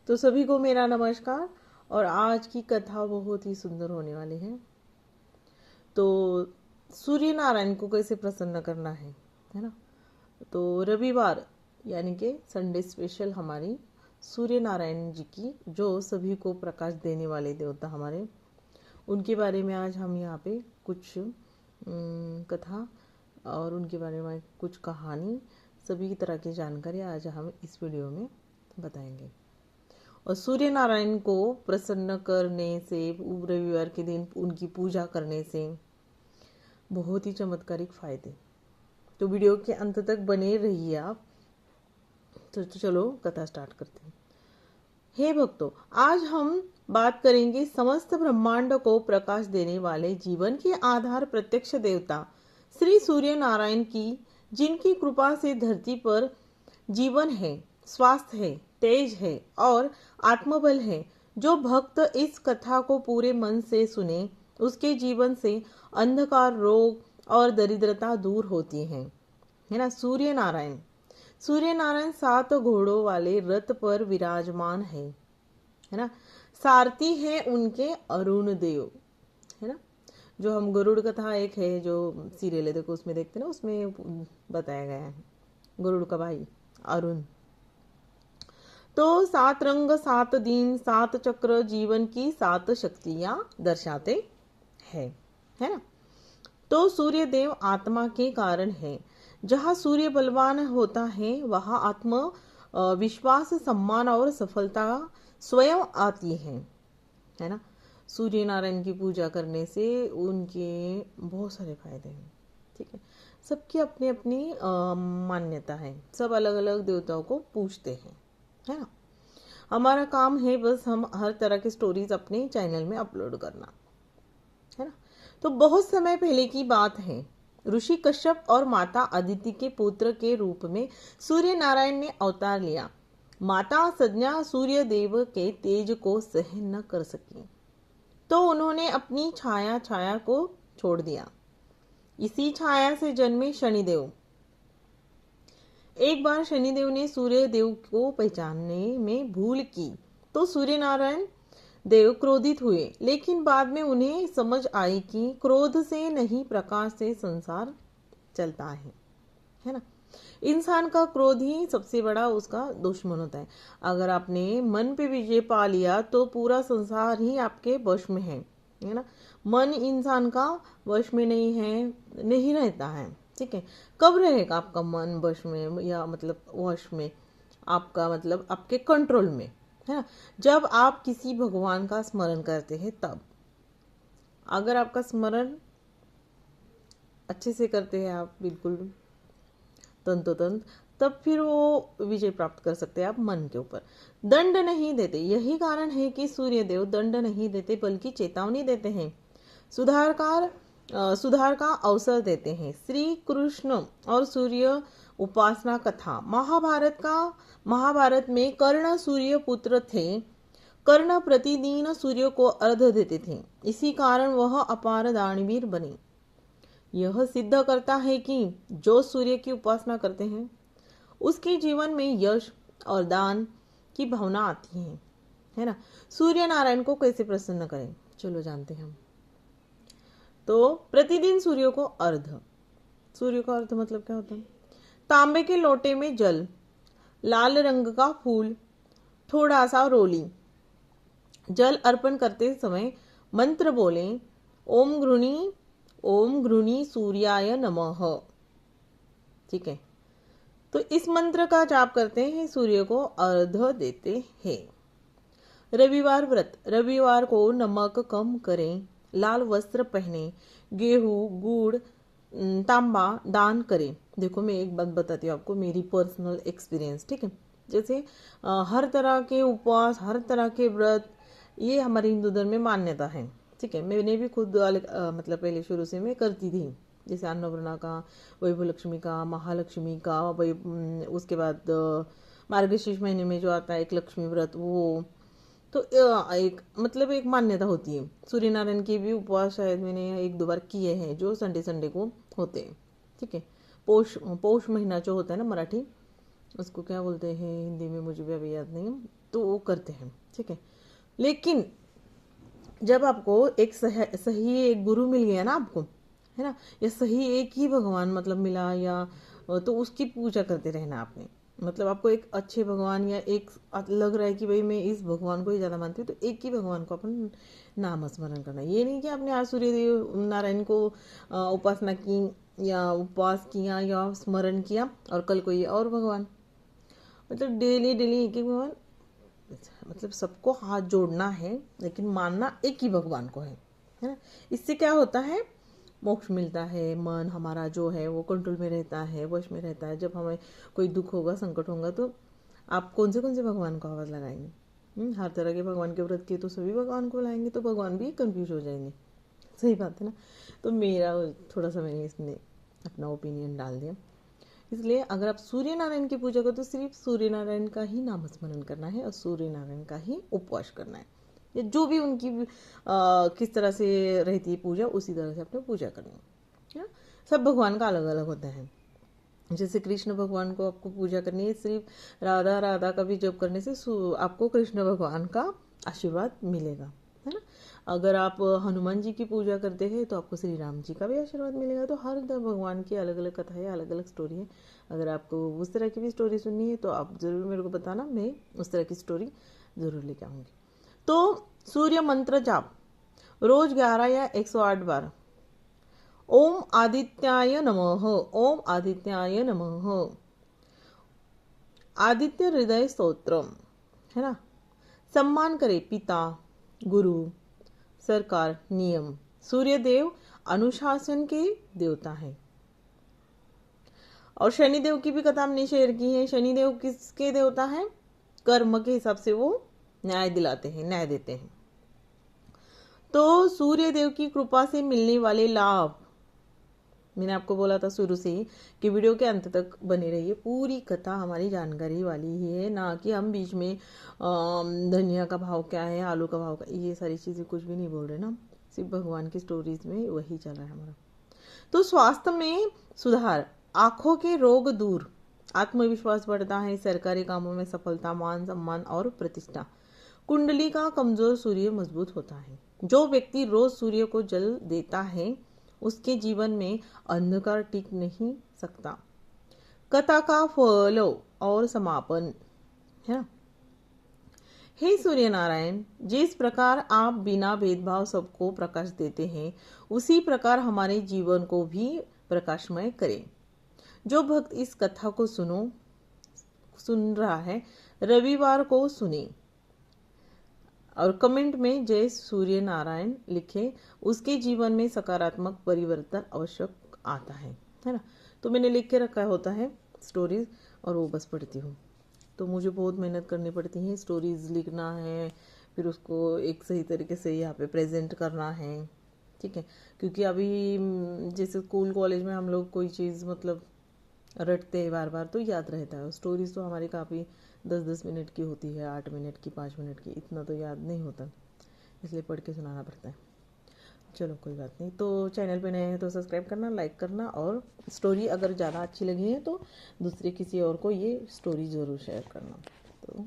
तो सभी को मेरा नमस्कार। और आज की कथा बहुत ही सुंदर होने वाली है। तो सूर्य नारायण को कैसे प्रसन्न करना है ना। तो रविवार यानी कि संडे स्पेशल हमारी सूर्य नारायण जी की, जो सभी को प्रकाश देने वाले देवता हमारे, उनके बारे में आज हम यहाँ पे कुछ कथा और उनके बारे में कुछ कहानी, सभी तरह की जानकारी आज हम इस वीडियो में बताएंगे। और सूर्य नारायण को प्रसन्न करने से, रविवार के दिन उनकी पूजा करने से बहुत ही चमत्कारिक फायदे। तो वीडियो के अंत तक बने रहिए आप। तो चलो कथा स्टार्ट करते हैं। हे भक्तों, आज हम बात करेंगे समस्त ब्रह्मांड को प्रकाश देने वाले जीवन के आधार प्रत्यक्ष देवता श्री सूर्य नारायण की, जिनकी कृपा से धरती पर जीवन है, स्वास्थ्य है, तेज है और आत्मबल है। जो भक्त इस कथा को पूरे मन से सुने, उसके जीवन से अंधकार, रोग और दरिद्रता दूर होती है ना। सूर्य नारायण 7 घोड़ों वाले रथ पर विराजमान है ना। सारथी है उनके अरुण देव, है ना। जो हम गरुड़ कथा एक है जो सीरियल है, देखो उसमें देखते ना, उसमें बताया गया है गरुड़ का भाई अरुण। तो 7 रंग, 7 दिन, 7 चक्र जीवन की 7 शक्तियां दर्शाते हैं, है ना। तो सूर्य देव आत्मा के कारण है। जहाँ सूर्य बलवान होता है, वहाँ आत्म विश्वास, सम्मान और सफलता स्वयं आती है ना। सूर्य नारायण की पूजा करने से उनके बहुत सारे फायदे हैं, ठीक है। सबकी अपनी अपनी मान्यता है, सब अलग अलग देवताओं को पूजते हैं, है ना। हमारा काम है बस हम हर तरह की स्टोरीज अपने चैनल में अपलोड करना, है ना। तो बहुत समय पहले की बात है, ऋषि कश्यप और माता अदिति के पुत्र के रूप में सूर्य नारायण ने अवतार लिया। माता संज्ञा सूर्य देव के तेज को सहन न कर सकी, तो उन्होंने अपनी छाया को छोड़ दिया। इसी छाया से जन्मे शनिदेव। एक बार शनिदेव ने सूर्य देव को पहचानने में भूल की, तो सूर्य नारायण देव क्रोधित हुए। लेकिन बाद में उन्हें समझ आई कि क्रोध से नहीं, प्रकाश से संसार चलता है ना। इंसान का क्रोध ही सबसे बड़ा उसका दुश्मन होता है। अगर आपने मन पे विजय पा लिया तो पूरा संसार ही आपके वश में है ना। मन इंसान का वश में नहीं रहता है, ठीक है। कब रहेगा आपका मन वश में, या मतलब वश में, आपका मतलब आपके कंट्रोल में, है ना। जब आप किसी भगवान का स्मरण करते हैं तब। अगर आपका स्मरण अच्छे से करते हैं आप, बिल्कुल तंतोतंत, तब फिर वो विजय प्राप्त कर सकते हैं आप मन के ऊपर। दंड नहीं देते, यही कारण है कि सूर्य देव दंड नहीं देते बल्कि चेतावनी देते हैं, सुधार का अवसर देते हैं। श्री कृष्ण और सूर्य उपासना कथा। महाभारत में कर्ण सूर्य पुत्र थे। कर्ण प्रतिदिन सूर्य को अर्घ्य देते थे, इसी कारण वह अपार दानवीर बने। यह सिद्ध करता है कि जो सूर्य की उपासना करते हैं उसके जीवन में यश और दान की भावना आती है ना। सूर्य नारायण को कैसे प्रसन्न करें, चलो जानते हैं हम। तो प्रतिदिन सूर्य को अर्घ्य। सूर्य का अर्घ्य मतलब क्या होता है? तांबे के लोटे में जल, लाल रंग का फूल, थोड़ा सा रोली। जल अर्पण करते समय मंत्र बोलें, ओम घृणी सूर्याय नमः, ठीक है। तो इस मंत्र का जाप करते हैं, सूर्य को अर्घ्य देते हैं। रविवार व्रत। रविवार को नमक कम करें, लाल वस्त्र पहने, गेहूं, गुड़, तांबा दान करें। देखो मैं एक बात बताती हूँ आपको, मेरी पर्सनल एक्सपीरियंस, ठीक है। जैसे हर तरह के उपवास, हर तरह के व्रत, ये हमारे हिंदू धर्म में मान्यता है, ठीक है। मैंने भी खुद मतलब पहले शुरू से मैं करती थी, जैसे अन्नपूर्णा का, वैभव लक्ष्मी का, महालक्ष्मी का, उसके बाद मार्गशीर्ष महीने में जो आता है एक लक्ष्मी व्रत, वो तो एक मतलब एक मान्यता होती है। सूर्य नारायण के भी उपवास शायद मैंने 1-2 बार किए हैं, जो संडे को होते हैं, ठीक है। पौष महीना जो होता है ना, मराठी उसको क्या बोलते हैं हिंदी में, मुझे भी अभी याद नहीं, तो वो करते हैं, ठीक है। लेकिन जब आपको एक सही एक गुरु मिल गया ना आपको, है ना, या सही एक ही भगवान मतलब मिला, या तो उसकी पूजा करते रहना आपने। मतलब आपको एक अच्छे भगवान या एक लग रहा है कि भाई मैं इस भगवान को ही ज़्यादा मानती हूँ, तो एक ही भगवान को अपन नाम स्मरण करना। ये नहीं कि आपने आज सूर्य देव नारायण को उपासना की या उपवास किया या स्मरण किया और कल कोई और भगवान। मतलब डेली डेली एक एक भगवान, मतलब सबको हाथ जोड़ना है लेकिन मानना एक ही भगवान को है ना। इससे क्या होता है, मोक्ष मिलता है, मन हमारा जो है वो कंट्रोल में रहता है, वश में रहता है। जब हमें कोई दुख होगा, संकट होगा, तो आप कौन से भगवान को आवाज़ लगाएंगे? हर तरह के भगवान के व्रत किए तो सभी भगवान को लाएंगे, तो भगवान भी कंफ्यूज हो जाएंगे। सही बात है ना। तो मेरा थोड़ा सा मैंने इसमें अपना ओपिनियन डाल दिया। इसलिए अगर आप सूर्य नारायण की पूजा करो तो सिर्फ सूर्य नारायण का ही नाम स्मरण करना है और सूर्य नारायण का ही उपवास करना है, या जो भी उनकी किस तरह से रहती है पूजा, उसी तरह से आपने पूजा करनी है। सब भगवान का अलग अलग होता है। जैसे कृष्ण भगवान को आपको पूजा करनी है, सिर्फ राधा राधा का भी जप करने से आपको कृष्ण भगवान का आशीर्वाद मिलेगा, है ना। अगर आप हनुमान जी की पूजा करते हैं तो आपको श्री राम जी का भी आशीर्वाद मिलेगा। तो हर भगवान की अलग अलग कथा है, अलग अलग स्टोरी है। अगर आपको उस तरह की भी स्टोरी सुननी है तो आप ज़रूर मेरे को बताना, मैं उस तरह की स्टोरी ज़रूर लेके आऊँगी। तो सूर्य मंत्र जाप रोज 11 या 108 बार। ओम आदित्याय नमः, ओम आदित्याय नमः, आदित्य हृदय स्तोत्र, है ना। सम्मान करे पिता, गुरु, सरकार, नियम। सूर्यदेव अनुशासन के देवता हैं। और शनिदेव की भी कथा हमने शेयर की है। शनिदेव किसके देवता हैं? कर्म के हिसाब से वो न्याय दिलाते हैं, न्याय देते हैं। तो सूर्यदेव की कृपा से मिलने वाले लाभ, मैंने आपको बोला था शुरू से ही कि वीडियो के अंत तक बने रहिए। पूरी कथा हमारी जानकारी वाली ही है, ना कि हम बीच में धनिया का भाव क्या है, आलू का भाव, ये सारी चीज़ें कुछ भी नहीं बोल रहे ना। सिर्फ भगवान की स्टोरीज में वही चल रहा है हमारा। तो स्वास्थ्य में सुधार, आंखों के रोग दूर, आत्मविश्वास बढ़ता है, सरकारी कामों में सफलता, मान सम्मान और प्रतिष्ठा। कुंडली का कमजोर सूर्य मजबूत होता है। जो व्यक्ति रोज सूर्य को जल देता है उसके जीवन में अंधकार टिक नहीं सकता। कथा का फल और समापन, है ना। हे सूर्य नारायण, जिस प्रकार आप बिना भेदभाव सबको प्रकाश देते हैं, उसी प्रकार हमारे जीवन को भी प्रकाशमय करें। जो भक्त इस कथा को सुन रहा है, रविवार को सुने और कमेंट में जय सूर्य नारायण लिखे, उसके जीवन में सकारात्मक परिवर्तन आवश्यक आता है ना। तो मैंने लिख के रखा होता है स्टोरीज और वो बस पढ़ती हूँ। तो मुझे बहुत मेहनत करनी पड़ती है, स्टोरीज लिखना है, फिर उसको एक सही तरीके से यहाँ पे प्रेजेंट करना है, ठीक है। क्योंकि अभी जैसे स्कूल कॉलेज में हम लोग कोई चीज़ मतलब रटते हैं बार बार तो याद रहता है। स्टोरीज तो हमारी काफ़ी 10-10 मिनट की होती है, 8 मिनट की, 5 मिनट की, इतना तो याद नहीं होता, इसलिए पढ़ के सुनाना पड़ता है। चलो कोई बात नहीं। तो चैनल पे नए हैं तो सब्सक्राइब करना, लाइक करना, और स्टोरी अगर ज़्यादा अच्छी लगी है तो दूसरे किसी और को ये स्टोरी ज़रूर शेयर करना। तो